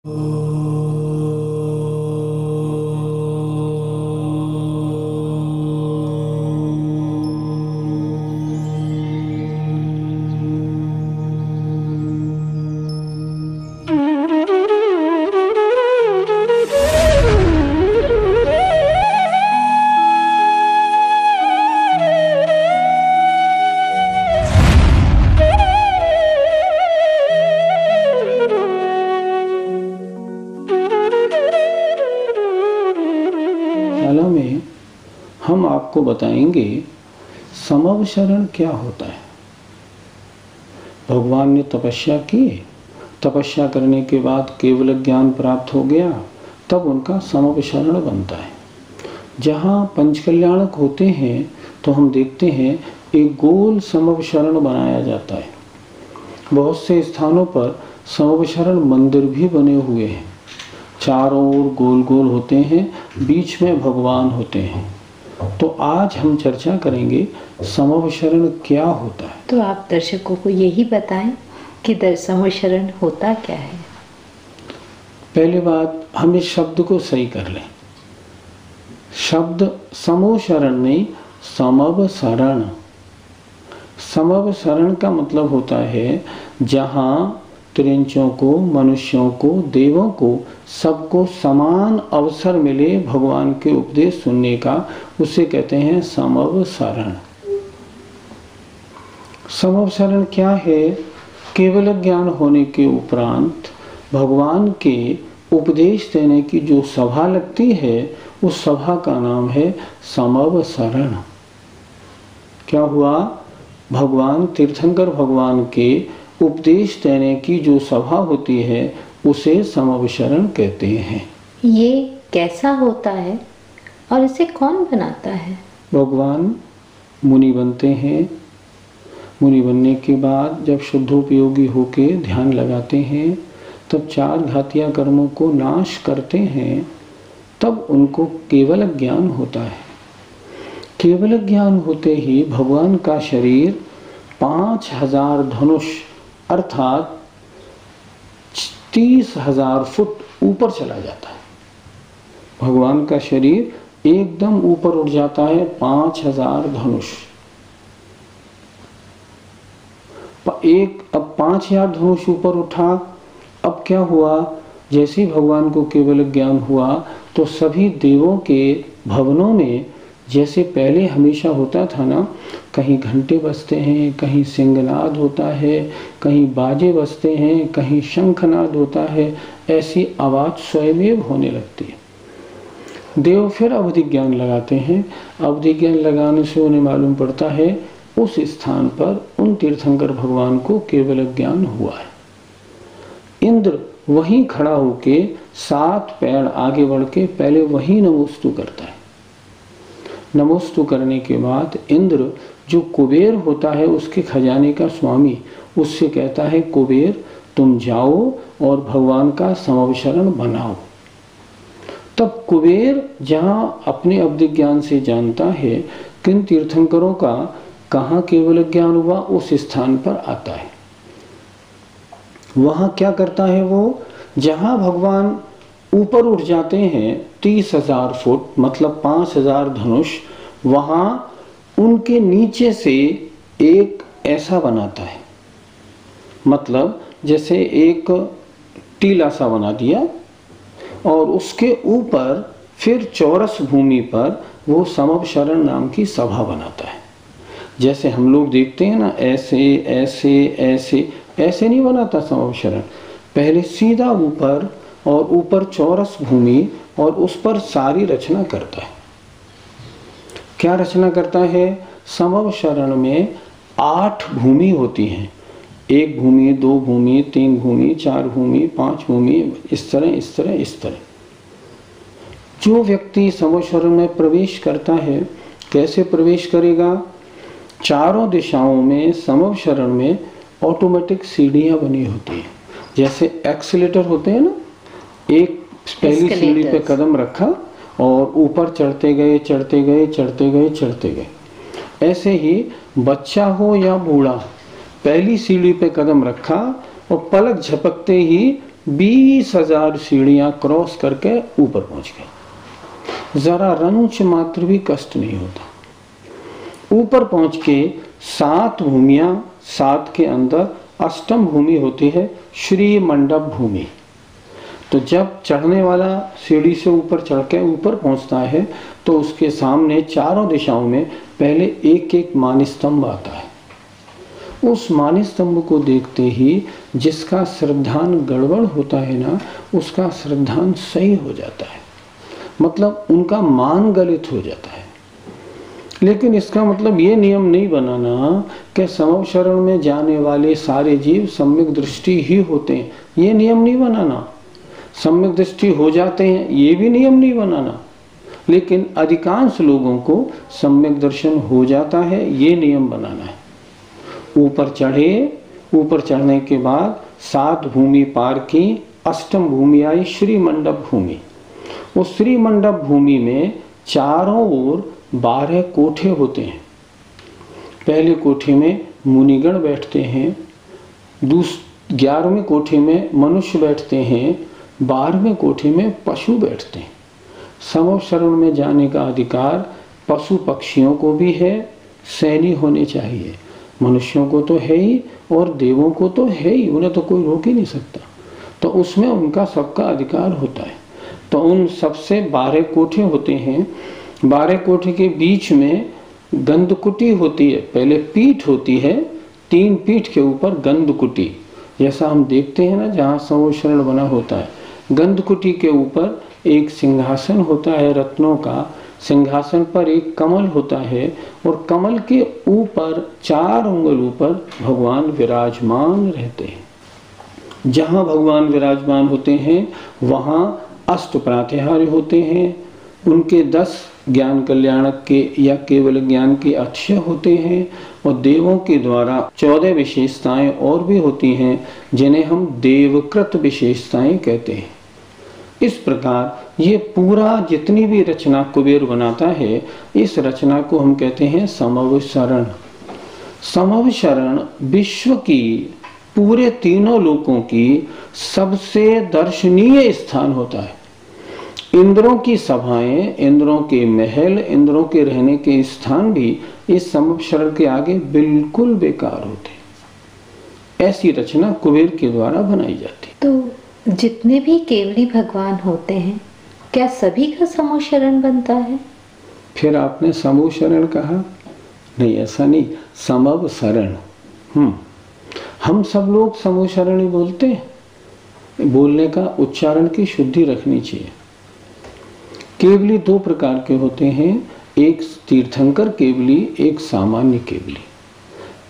शाला में हम आपको बताएंगे समवशरण क्या होता है। भगवान ने तपस्या की, तपस्या करने के बाद केवल ज्ञान प्राप्त हो गया, तब उनका समवशरण बनता है। जहाँ पंचकल्याणक होते हैं तो हम देखते हैं एक गोल समवशरण बनाया जाता है। बहुत से स्थानों पर समवशरण मंदिर भी बने हुए हैं, चारों ओर गोल गोल होते हैं, बीच में भगवान होते हैं। तो आज हम चर्चा करेंगे समवशरण क्या होता है। तो आप दर्शकों को यही बताएं कि समवशरण होता क्या है। पहली बात, हम इस शब्द को सही कर लें। शब्द समवशरण नहीं, समवसरण। समवसरण का मतलब होता है जहाँ त्रिंचों को, मनुष्यों को, देवों को, सबको समान अवसर मिले भगवान के उपदेश सुनने का, उसे कहते हैं समवसरण। समवसरण क्या है? केवल ज्ञान होने के उपरांत भगवान के उपदेश देने की जो सभा लगती है, उस सभा का नाम है समवसरण। क्या हुआ? भगवान तीर्थंकर भगवान के उपदेश देने की जो सभा होती है उसे समवशरण कहते हैं। ये कैसा होता है और इसे कौन बनाता है? भगवान मुनि बनते हैं। मुनि बनने के बाद जब शुद्धोपयोगी होके ध्यान लगाते हैं, तब 4 घातिया कर्मों को नाश करते हैं, तब उनको केवल ज्ञान होता है। केवल ज्ञान होते ही भगवान का शरीर 5000 धनुष अर्थात 30,000 फुट ऊपर चला जाता है। भगवान का शरीर एकदम ऊपर उठ जाता है, 5000 धनुष। अब 5000 धनुष ऊपर उठा। अब क्या हुआ? जैसे ही भगवान को केवल ज्ञान हुआ तो सभी देवों के भवनों में, जैसे पहले हमेशा होता था ना, कहीं घंटे बजते हैं, कहीं सिंहनाद होता है, कहीं बाजे बजते हैं, कहीं शंखनाद होता है, ऐसी आवाज़ स्वयमेव होने लगती है। देव फिर अवधि ज्ञान लगाते हैं। अवधि ज्ञान लगाने से उन्हें मालूम पड़ता है उस स्थान पर उन तीर्थंकर भगवान को केवल ज्ञान हुआ है। इंद्र वहीं खड़ा होके 7 पैर आगे बढ़ के पहले वहीं नमोस्तु करता है। नमोस्तु करने के बाद इंद्र, जो कुबेर होता है उसके खजाने का स्वामी, उससे कहता है कुबेर तुम जाओ और भगवान का समवशरण बनाओ। तब कुबेर जहाँ अपने अवधि ज्ञान से जानता है किन तीर्थंकरों का कहाँ केवल ज्ञान हुआ, उस स्थान पर आता है। वहाँ क्या करता है वो? जहाँ भगवान ऊपर उठ जाते हैं 30,000 फुट मतलब 5,000 धनुष, वहाँ उनके नीचे से एक ऐसा बनाता है, मतलब जैसे एक टीला सा बना दिया, और उसके ऊपर फिर चौरस भूमि पर वो समवशरण नाम की सभा बनाता है। जैसे हम लोग देखते हैं ना, ऐसे ऐसे ऐसे ऐसे नहीं बनाता समवशरण। पहले सीधा ऊपर, और ऊपर चौरस भूमि, और उस पर सारी रचना करता है। क्या रचना करता है? समवशरण में 8 भूमि होती हैं। 1 भूमि, 2 भूमि, 3 भूमि, 4 भूमि, 5 भूमि, इस तरह इस तरह इस तरह। जो व्यक्ति समवशरण में प्रवेश करता है, कैसे प्रवेश करेगा? चारों दिशाओं में समवशरण में ऑटोमेटिक सीढ़ियां बनी होती हैं। जैसे एक्सीलेटर होते हैं ना, एक पहली सीढ़ी पे कदम रखा और ऊपर चढ़ते गए चढ़ते गए चढ़ते गए चढ़ते गए। ऐसे ही बच्चा हो या बूढ़ा, पहली सीढ़ी पे कदम रखा और पलक झपकते ही 20,000 सीढ़ियां क्रॉस करके ऊपर पहुंच गए। जरा रंच मात्र भी कष्ट नहीं होता। ऊपर पहुंच के 7 भूमियां, 7 के अंदर अष्टम भूमि होती है श्री मंडप भूमि। तो जब चढ़ने वाला सीढ़ी से ऊपर चढ़ के ऊपर पहुंचता है तो उसके सामने चारों दिशाओं में पहले एक एक मानस्तंभ आता है। उस मानस्तंभ को देखते ही जिसका श्रद्धान गड़बड़ होता है ना, उसका श्रद्धान सही हो जाता है, मतलब उनका मान गलित हो जाता है। लेकिन इसका मतलब ये नियम नहीं बनाना कि समव शरण में जाने वाले सारे जीव सम्यक दृष्टि ही होते हैं, ये नियम नहीं बनाना। सम्यक दृष्टि हो जाते हैं, ये भी नियम नहीं बनाना। लेकिन अधिकांश लोगों को सम्यक दर्शन हो जाता है, ये नियम बनाना है। ऊपर चढ़े, ऊपर चढ़ने के बाद 7 भूमि पार की, अष्टम भूमि आई श्री मंडप भूमि। उस श्री मंडप भूमि में चारों ओर 12 कोठे होते हैं। पहले कोठे में मुनिगण बैठते हैं, 11वें कोठे में मनुष्य बैठते हैं, 12वें कोठे में पशु बैठते हैं। समव शरण में जाने का अधिकार पशु पक्षियों को भी है, सैनी होने चाहिए। मनुष्यों को तो है ही और देवों को तो है ही, उन्हें तो कोई रोक ही नहीं सकता। तो उसमें उनका सबका अधिकार होता है। तो उन सबसे 12 कोठे होते हैं। 12 कोठे के बीच में गंधकुटी होती है। पहले पीठ होती है, 3 पीठ के ऊपर गंधकुटी, जैसा हम देखते हैं ना जहाँ समव शरण बना होता है। गंधकुटी के ऊपर एक सिंहासन होता है रत्नों का, सिंहासन पर एक कमल होता है और कमल के ऊपर 4 उंगल ऊपर भगवान विराजमान रहते हैं। जहाँ भगवान विराजमान होते हैं वहाँ अष्ट प्रातिहार्य होते हैं। उनके 10 ज्ञान कल्याणक के या केवल ज्ञान के अक्षय होते हैं और देवों के द्वारा 14 विशेषताएं और भी होती हैं जिन्हें हम देवकृत विशेषताएं कहते हैं। इस प्रकार ये पूरा जितनी भी रचना कुबेर बनाता है, इस रचना को हम कहते हैं समव शरण। समव शरण विश्व की पूरे तीनों लोकों की सबसे दर्शनीय स्थान होता है। इंद्रों की सभाएं, इंद्रों के महल, इंद्रों के रहने के स्थान भी इस समव शरण के आगे बिल्कुल बेकार होते। ऐसी रचना कुबेर के द्वारा बनाई जाती। तो जितने भी केवली भगवान होते हैं, क्या सभी का समूह शरण बनता है? फिर आपने समूह शरण कहा? नहीं, ऐसा नहीं, समव शरण। हम सब लोग समूह शरण ही बोलते हैं। बोलने का उच्चारण की शुद्धि रखनी चाहिए। केवली 2 प्रकार के होते हैं, एक तीर्थंकर केवली, एक सामान्य केवली।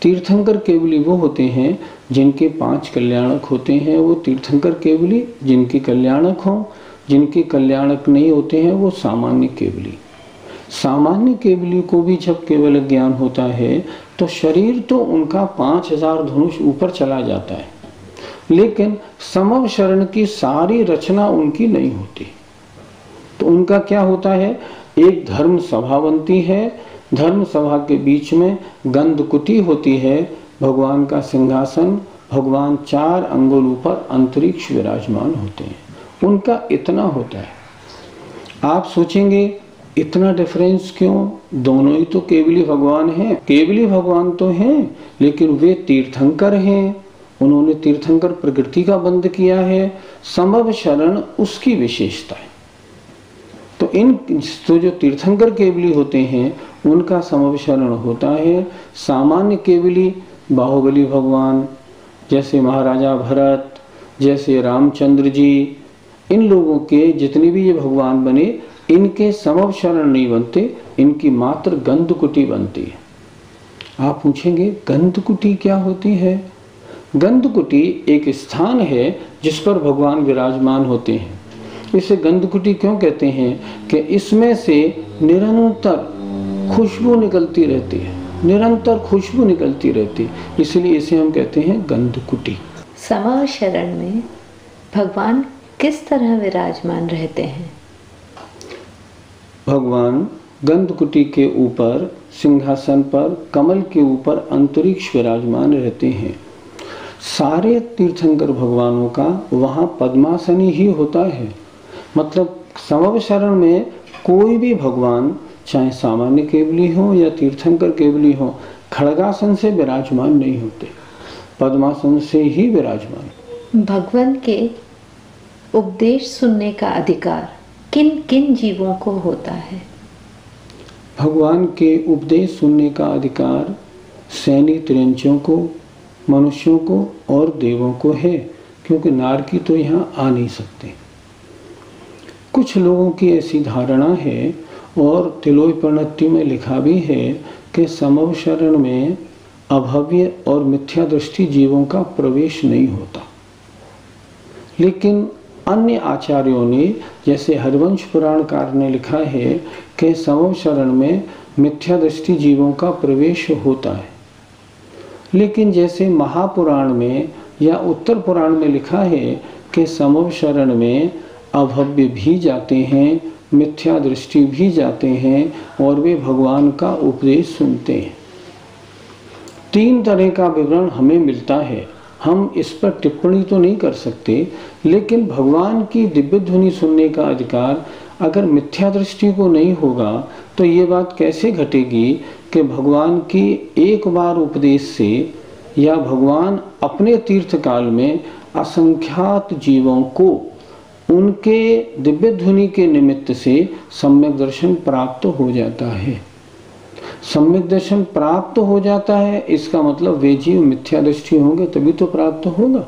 तीर्थंकर केवली वो होते हैं जिनके 5 कल्याणक होते हैं, वो तीर्थंकर केवली। जिनके कल्याणक हों, जिनके कल्याणक नहीं होते हैं, वो सामान्य केवली। सामान्य केवली को भी जब केवल ज्ञान होता है तो शरीर तो उनका 5000 धनुष ऊपर चला जाता है, लेकिन समव शरण की सारी रचना उनकी नहीं होती। तो उनका क्या होता है, एक धर्म सभा बनती है, धर्म सभा के बीच में गंधकुटी होती है, भगवान का सिंहासन, भगवान 4 अंगुल ऊपर अंतरिक्ष विराजमान होते हैं। उनका इतना होता है। आप सोचेंगे इतना डिफरेंस क्यों? दोनों ही तो केवली भगवान हैं। केवली भगवान तो हैं, लेकिन वे तीर्थंकर हैं। उन्होंने तीर्थंकर प्रकृति का बंध किया है। समव शरण उसकी विशेषता है। तो जो तीर्थंकर केवली होते हैं उनका समव शरण होता है। सामान्य केवली बाहुबली भगवान, जैसे महाराजा भरत, जैसे रामचंद्र जी, इन लोगों के जितने भी ये भगवान बने, इनके समव शरण नहीं बनते, इनकी मात्र गंधकुटी बनती है। आप पूछेंगे गंधकुटी क्या होती है? गंधकुटी एक स्थान है जिस पर भगवान विराजमान होते हैं। इसे गंधकुटी क्यों कहते हैं? कि इसमें से निरंतर खुशबू निकलती रहती है, निरंतर खुशबू निकलती रहती है, इसलिए इसे हम कहते हैं गंधकुटी। समव शरण में भगवान किस तरह विराजमान रहते हैं? भगवान गंधकुटी के ऊपर सिंहासन पर कमल के ऊपर अंतरिक्ष विराजमान रहते हैं। सारे तीर्थंकर भगवानों का वहाँ पद्मासनी ही होता है। मतलब समव शरण में कोई भी भगवान, चाहे सामान्य केवली हो या तीर्थंकर केवली हो, खड़गासन से विराजमान नहीं होते, पद्मासन से ही विराजमान। भगवान के उपदेश सुनने का अधिकार किन किन जीवों को होता है? भगवान के उपदेश सुनने का अधिकार सैनी तिरंचों को, मनुष्यों को और देवों को है, क्योंकि नारकी तो यहाँ आ नहीं सकते। कुछ लोगों की ऐसी धारणा है और तिलोय प्रणति में लिखा भी है कि समव शरण में अभव्य और मिथ्या दृष्टि जीवों का प्रवेश नहीं होता। लेकिन अन्य आचार्यों ने, जैसे हरिवंश पुराणकार ने लिखा है कि समव शरण में मिथ्या दृष्टि जीवों का प्रवेश होता है। लेकिन जैसे महापुराण में या उत्तर पुराण में लिखा है कि समव शरण में अभव्य भी जाते हैं, मिथ्या दृष्टि भी जाते हैं और वे भगवान का उपदेश सुनते हैं। 3 तरह का विवरण हमें मिलता है। हम इस पर टिप्पणी तो नहीं कर सकते, लेकिन भगवान की दिव्य ध्वनि सुनने का अधिकार अगर मिथ्या दृष्टि को नहीं होगा तो ये बात कैसे घटेगी कि भगवान की एक बार उपदेश से या भगवान अपने तीर्थकाल में असंख्यात जीवों को उनके दिव्य ध्वनि के निमित्त से सम्यक दर्शन प्राप्त हो जाता है। सम्यक दर्शन प्राप्त हो जाता है, इसका मतलब वे जीव मिथ्या दृष्टि होंगे तभी तो प्राप्त होगा।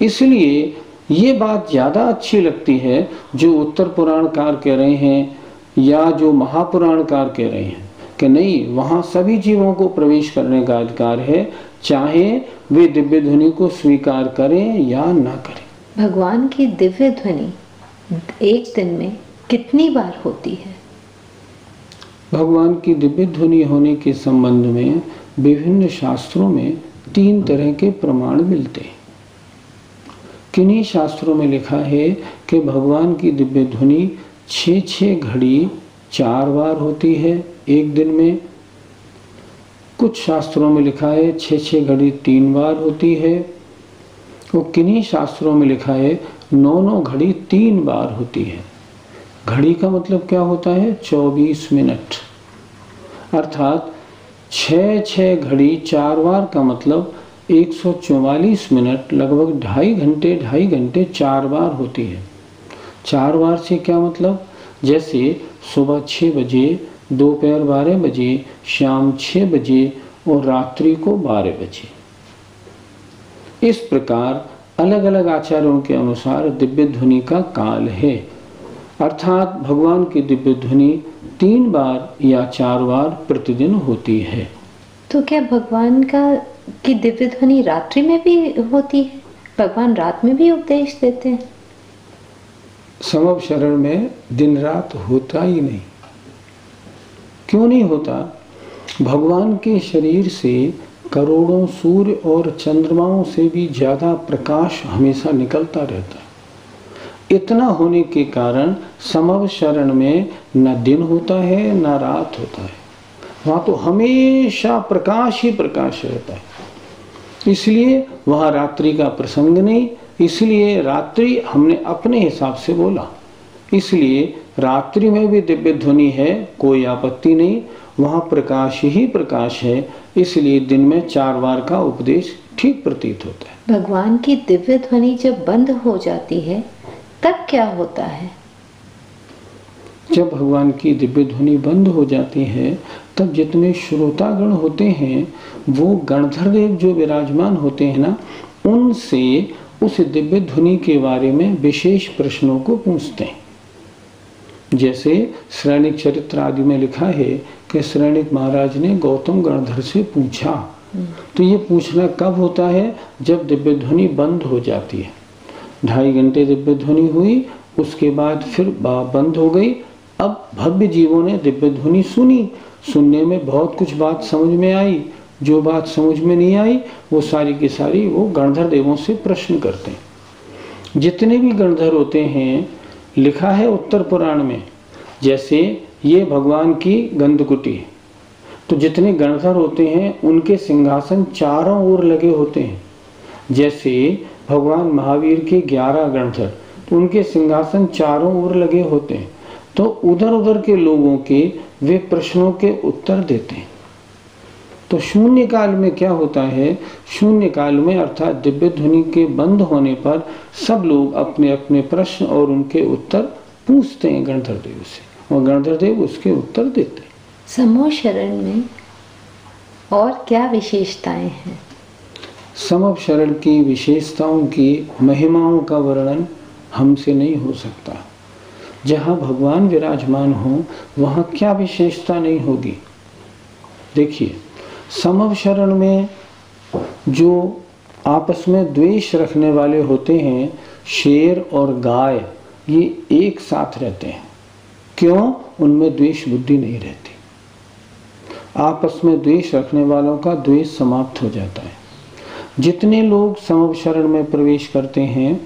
इसलिए ये बात ज्यादा अच्छी लगती है जो उत्तर पुराणकार कह रहे हैं या जो महापुराणकार कह रहे हैं कि नहीं, वहां सभी जीवों को प्रवेश करने का अधिकार है, चाहे वे दिव्य ध्वनि को स्वीकार करें या ना करें। भगवान की दिव्य ध्वनि एक दिन में कितनी बार होती है? भगवान की दिव्य ध्वनि होने के संबंध में विभिन्न शास्त्रों में 3 तरह के प्रमाण मिलते हैं। किन्हीं शास्त्रों में लिखा है कि भगवान की दिव्य ध्वनि 6 घड़ी 4 बार होती है एक दिन में। कुछ शास्त्रों में लिखा है 6 घड़ी 3 बार होती है और किन्हीं शास्त्रों में लिखा है 9 घड़ी 3 बार होती है। घड़ी का मतलब क्या होता है? 24 मिनट, अर्थात 6 घड़ी 4 बार का मतलब 144 मिनट, लगभग 2.5 घंटे 4 बार होती है। 4 बार से क्या मतलब? जैसे सुबह 6 बजे, दोपहर 12 बजे, शाम 6 बजे और रात्रि को 12 बजे। इस प्रकार अलग अलग आचार्यों के अनुसार दिव्य ध्वनि का काल है, अर्थात भगवान की दिव्य ध्वनि 3 बार या 4 बार प्रतिदिन होती है। तो क्या भगवान की दिव्य ध्वनि रात्रि में भी होती है? भगवान रात में भी उपदेश देते हैं? समव शरण में दिन रात होता ही नहीं। क्यों नहीं होता? भगवान के शरीर से करोड़ों सूर्य और चंद्रमाओं से भी ज्यादा प्रकाश हमेशा निकलता रहता है। इतना होने के कारण समव शरण में न दिन होता है न रात होता है, वहां तो हमेशा प्रकाश ही प्रकाश रहता है। इसलिए वहां रात्रि का प्रसंग नहीं, इसलिए रात्रि हमने अपने हिसाब से बोला। इसलिए रात्रि में भी दिव्य ध्वनि है, कोई आपत्ति नहीं, वहां प्रकाश ही प्रकाश है, इसलिए दिन में 4 बार का उपदेश ठीक प्रतीत होता है। भगवान की दिव्य ध्वनि जब बंद हो जाती है तब क्या होता है? जब भगवान की दिव्य ध्वनि बंद हो जाती है तब जितने श्रोतागण होते हैं वो गणधर देव जो विराजमान होते हैं ना, उनसे उस दिव्य ध्वनि के बारे में विशेष प्रश्नों को पूछते हैं। जैसे श्रेणिक चरित्र आदि में लिखा है कि श्रेणिक महाराज ने गौतम गणधर से पूछा। तो ये पूछना कब होता है? जब दिव्य ध्वनि बंद हो जाती है। 2.5 घंटे दिव्य ध्वनि हुई, उसके बाद फिर बंद हो गई। अब भव्य जीवों ने दिव्य ध्वनि सुनी, सुनने में बहुत कुछ बात समझ में आई, जो बात समझ में नहीं आई वो सारी की सारी वो गणधर देवों से प्रश्न करते हैं। जितने भी गणधर होते हैं, लिखा है उत्तर पुराण में, जैसे ये भगवान की गंधकुटी, तो जितने गणधर होते हैं उनके सिंहासन चारों ओर लगे होते हैं, जैसे भगवान महावीर के 11 गणधर, तो उनके सिंहासन चारों ओर लगे होते हैं, तो उधर उधर के लोगों के वे प्रश्नों के उत्तर देते हैं। तो शून्य काल में क्या होता है, शून्य काल में अर्थात दिव्य ध्वनि के बंद होने पर सब लोग अपने अपने प्रश्न और उनके उत्तर पूछते हैं गणधर देव से, और गणधर देव उसके उत्तर देते हैं। समूह शरण में और क्या विशेषताएं हैं? समव शरण की विशेषताओं की महिमाओं का वर्णन हमसे नहीं हो सकता। जहाँ भगवान विराजमान हो वहाँ क्या विशेषता नहीं होगी। देखिए, समव शरण में जो आपस में द्वेष रखने वाले होते हैं, शेर और गाय, ये एक साथ रहते हैं। क्यों? उनमें द्वेष बुद्धि नहीं रहती। आपस में द्वेष रखने वालों का द्वेष समाप्त हो जाता है। जितने लोग समव शरण में प्रवेश करते हैं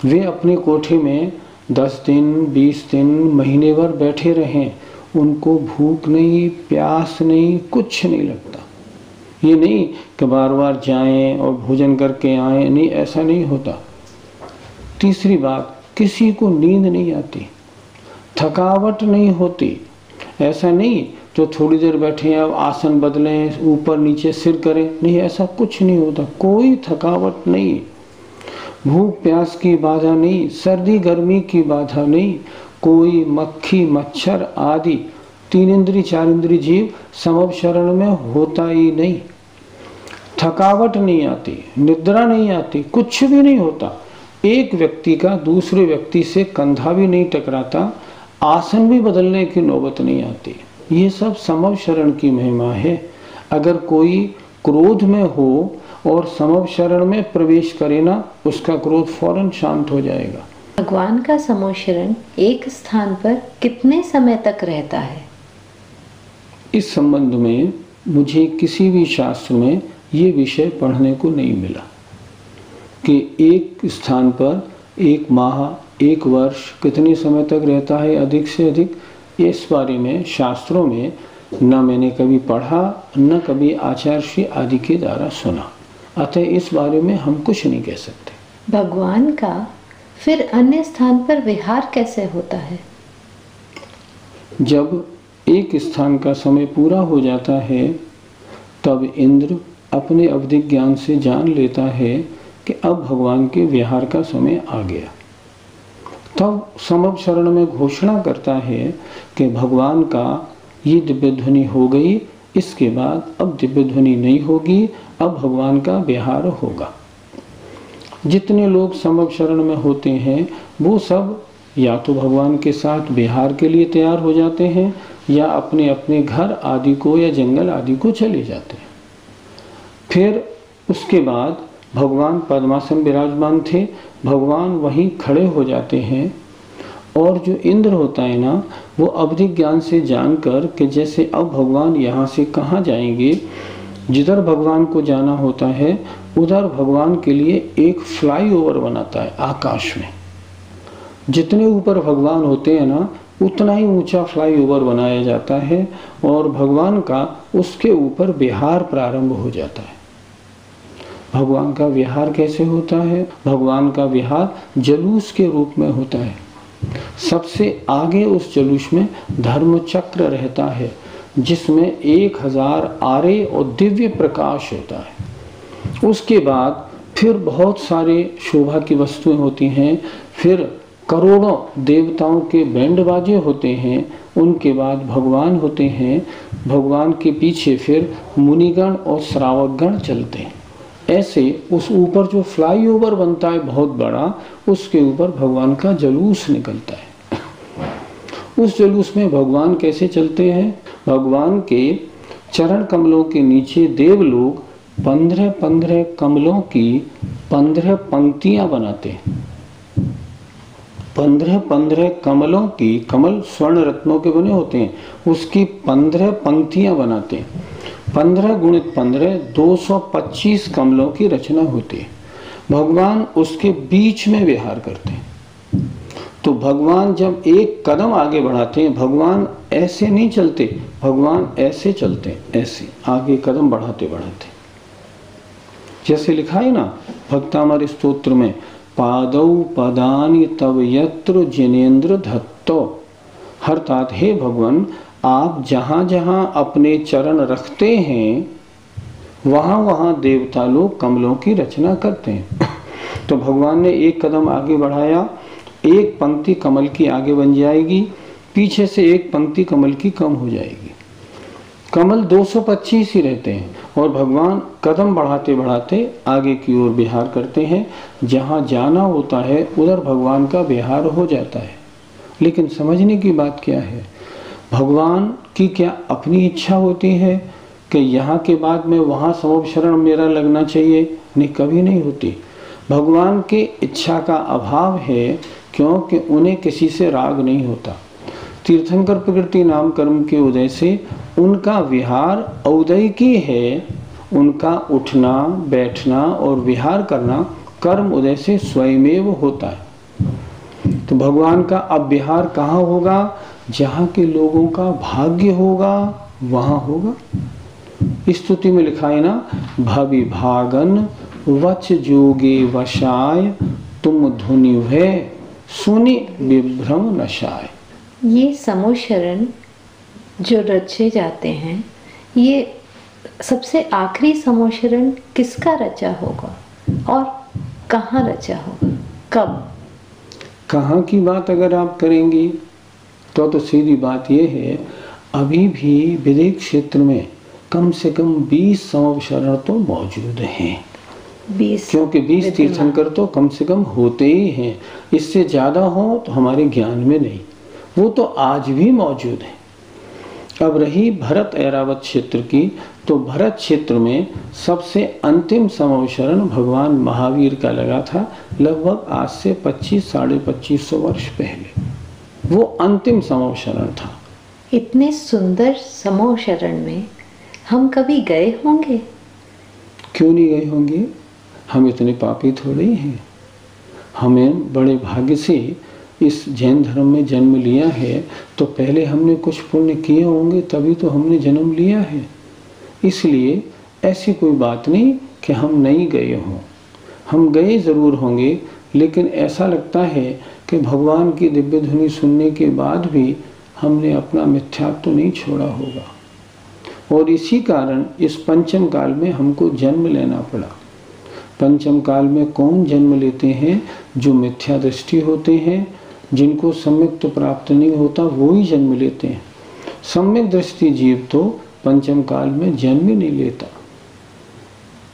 वे अपने कोठे में 10 दिन 20 दिन महीने भर बैठे रहें, उनको भूख नहीं, प्यास नहीं, कुछ नहीं लगता। ये नहीं कि बार बार जाएं और भोजन करके आएं, नहीं, ऐसा नहीं होता। तीसरी बात, किसी को नींद नहीं आती, थकावट नहीं होती। ऐसा नहीं जो थोड़ी देर बैठे हैं अब आसन बदलें, ऊपर नीचे सिर करें, नहीं, ऐसा कुछ नहीं होता। कोई थकावट नहीं, भूख प्यास की बाधा नहीं, सर्दी गर्मी की बाधा नहीं, कोई मक्खी मच्छर आदि 3 इंद्री 4 इंद्री जीव समव शरण में होता ही नहीं। थकावट नहीं आती, निद्रा नहीं आती, कुछ भी नहीं होता। एक व्यक्ति का दूसरे व्यक्ति से कंधा भी नहीं टकराता, आसन भी बदलने की नौबत नहीं आती। ये सब समव शरण की महिमा है। अगर कोई क्रोध में हो और समव शरण में प्रवेश करे ना, उसका क्रोध फौरन शांत हो जाएगा। भगवान का समूह शरण एक स्थान पर कितने समय तक रहता है? इस संबंध में मुझे किसी भी शास्त्र में ये विषय पढ़ने को नहीं मिला कि एक स्थान पर 1 माह 1 वर्ष कितने समय तक रहता है अधिक से अधिक। इस बारे में शास्त्रों में न मैंने कभी पढ़ा, न कभी आचार्य आदि के द्वारा सुना। अतः इस बारे में हम कुछ नहीं कह सकते। भगवान का फिर अन्य स्थान पर विहार कैसे होता है? जब एक स्थान का समय पूरा हो जाता है तब इंद्र अपने अवधिक ज्ञान से जान लेता है कि अब भगवान के विहार का समय आ गया। तब समव शरण में घोषणा करता है कि भगवान का ये दिव्य ध्वनि हो गई, इसके बाद अब दिव्य ध्वनि नहीं होगी, अब भगवान का विहार होगा। जितने लोग समव शरण में होते हैं वो सब या तो भगवान के साथ विहार के लिए तैयार हो जाते हैं या अपने अपने घर आदि को या जंगल आदि को चले जाते हैं। फिर उसके बाद भगवान पद्मासन विराजमान थे, भगवान वहीं खड़े हो जाते हैं और जो इंद्र होता है ना, वो अवधि ज्ञान से जानकर कि जैसे अब भगवान यहाँ से कहाँ जाएंगे, जिधर भगवान को जाना होता है उधर भगवान के लिए एक फ्लाईओवर बनाता है आकाश में। जितने ऊपर भगवान होते हैं ना उतना ही ऊंचा फ्लाईओवर बनाया जाता है और भगवान का उसके ऊपर विहार प्रारंभ हो जाता है। भगवान का विहार कैसे होता है? भगवान का विहार जलूस के रूप में होता है। सबसे आगे उस जलूस में धर्म चक्र रहता है जिसमें 1000 आरे और दिव्य प्रकाश होता है। उसके बाद फिर बहुत सारे शोभा की वस्तुएं होती हैं, फिर करोड़ों देवताओं के बैंड बाजे होते हैं, उनके बाद भगवान होते हैं, भगवान के पीछे फिर मुनिगण और श्रावकगण चलते हैं। ऐसे उस ऊपर जो फ्लाईओवर बनता है बहुत बड़ा, उसके ऊपर भगवान का जलूस निकलता है। उस जलूस में भगवान कैसे चलते हैं? भगवान के चरण कमलों के नीचे देवलोग 15 कमलों की 15 पंक्तियां बनाते हैं। 15 कमलों की, कमल स्वर्ण रत्नों के बने होते हैं, उसकी 15 पंक्तियां बनाते हैं। 15 गुणित 15 225 कमलों की रचना होती है। भगवान उसके बीच में विहार करते हैं। तो भगवान जब एक कदम आगे बढ़ाते हैं, भगवान ऐसे नहीं चलते, भगवान ऐसे चलते हैं, ऐसे आगे कदम बढ़ाते बढ़ाते। जैसे लिखा है ना भक्तामर स्तोत्र में पादौ पदानि तव यत्र जिनेन्द्र धत्तो, अर्थात हे भगवान आप जहाँ जहाँ अपने चरण रखते हैं वहाँ वहाँ देवता लोग कमलों की रचना करते हैं। तो भगवान ने एक कदम आगे बढ़ाया, एक पंक्ति कमल की आगे बन जाएगी, पीछे से एक पंक्ति कमल की कम हो जाएगी। कमल 225 ही रहते हैं और भगवान कदम बढ़ाते बढ़ाते आगे की ओर विहार करते हैं। जहाँ जाना होता है उधर भगवान का विहार हो जाता है। लेकिन समझने की बात क्या है, भगवान की क्या अपनी इच्छा होती है कि यहाँ के बाद में वहाँ समोपशरण मेरा लगना चाहिए? नहीं, कभी नहीं होती। भगवान की इच्छा का अभाव है क्योंकि उन्हें किसी से राग नहीं होता। तीर्थंकर प्रकृति नाम कर्म के उदय से उनका विहार औदयिकी है, उनका उठना बैठना और विहार करना कर्म उदय से स्वयमेव होता है। तो भगवान का अब विहार कहाँ होगा? जहाँ के लोगों का भाग्य होगा वहाँ होगा। स्तुति में लिखा है ना, भवि भागन वच जोगे वशाय तुम धुनि भय सुनि विभ्रम नशाय। ये समोशरण जो रचे जाते हैं, ये सबसे आखिरी समोशरण किसका रचा होगा और कहाँ रचा होगा, कब? कहाँ की बात अगर आप करेंगी तो सीधी बात यह है, अभी भी विदेश क्षेत्र में कम से कम 20 समोपशरण तो मौजूद हैं। 20, क्योंकि 20 तीर्थंकर तो कम से कम होते ही हैं। इससे ज़्यादा हो तो हमारे ज्ञान में नहीं, वो तो आज भी मौजूद है। अब रही भरत ऐरावत क्षेत्र की, तो भरत क्षेत्र में सबसे अंतिम समोपशरण भगवान महावीर का लगा था, लगभग आज से 25-2550 वर्ष पहले। वो अंतिम समोपशरण था। इतने सुंदर समोपशरण में हम कभी गए होंगे? क्यों नहीं गए होंगे? हम इतने पापी थोड़े ही हैं। हमें बड़े भाग्य से इस जैन धर्म में जन्म लिया है, तो पहले हमने कुछ पुण्य किए होंगे तभी तो हमने जन्म लिया है। इसलिए ऐसी कोई बात नहीं कि हम नहीं गए हों, हम गए ज़रूर होंगे। लेकिन ऐसा लगता है कि भगवान की दिव्य ध्वनि सुनने के बाद भी हमने अपना मिथ्यात्व तो नहीं छोड़ा होगा, और इसी कारण इस पंचम काल में हमको जन्म लेना पड़ा। पंचम काल में कौन जन्म लेते हैं? जो मिथ्या दृष्टि होते हैं, जिनको सम्यक तो प्राप्त नहीं होता, वो ही जन्म लेते हैं। सम्यक दृष्टि जीव तो पंचम काल में जन्म ही नहीं लेता।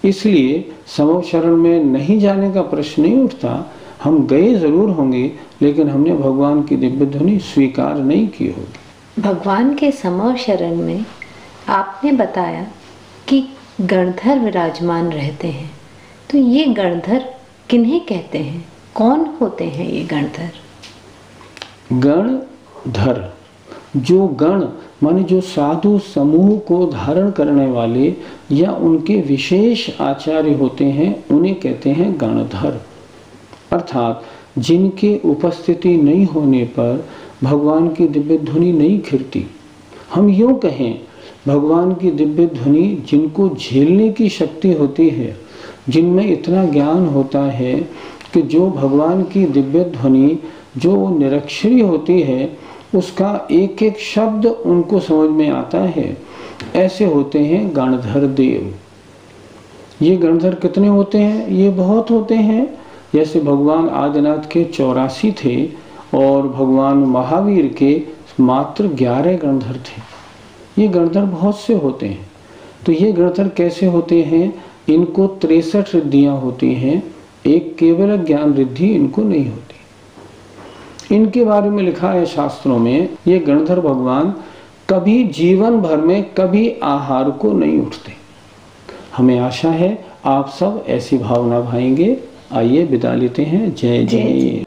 इसलिए समोपशरण में नहीं जाने का प्रश्न नहीं उठता। हम गए जरूर होंगे, लेकिन हमने भगवान की दिव्य ध्वनि स्वीकार नहीं की होगी। भगवान के समोपशरण में आपने बताया कि गणधर विराजमान रहते हैं, तो ये गणधर किन्हें कहते हैं? कौन होते हैं ये गणधर? गणधर, जो गण माने जो साधु समूह को धारण करने वाले या उनके विशेष आचार्य होते हैं, उन्हें कहते हैं गणधर। अर्थात जिनकी उपस्थिति नहीं होने पर भगवान की दिव्य ध्वनि नहीं खिलती। हम यूँ कहें, भगवान की दिव्य ध्वनि जिनको झेलने की शक्ति होती है, जिनमें इतना ज्ञान होता है कि जो भगवान की दिव्य ध्वनि जो निरक्षरी होती है उसका एक एक शब्द उनको समझ में आता है, ऐसे होते हैं गणधर देव। ये गणधर कितने होते हैं? ये बहुत होते हैं। जैसे भगवान आदिनाथ के 84 थे और भगवान महावीर के मात्र 11 गणधर थे। ये गणधर बहुत से होते हैं। तो ये गणधर कैसे होते हैं? इनको 63 रिद्धियाँ होती हैं, एक केवल ज्ञान रिद्धि इनको नहीं होती। इनके बारे में लिखा है शास्त्रों में, ये गणधर भगवान कभी जीवन भर में कभी आहार को नहीं उठते। हमें आशा है आप सब ऐसी भावना भाएंगे। आइए विदा लेते हैं। जय जय।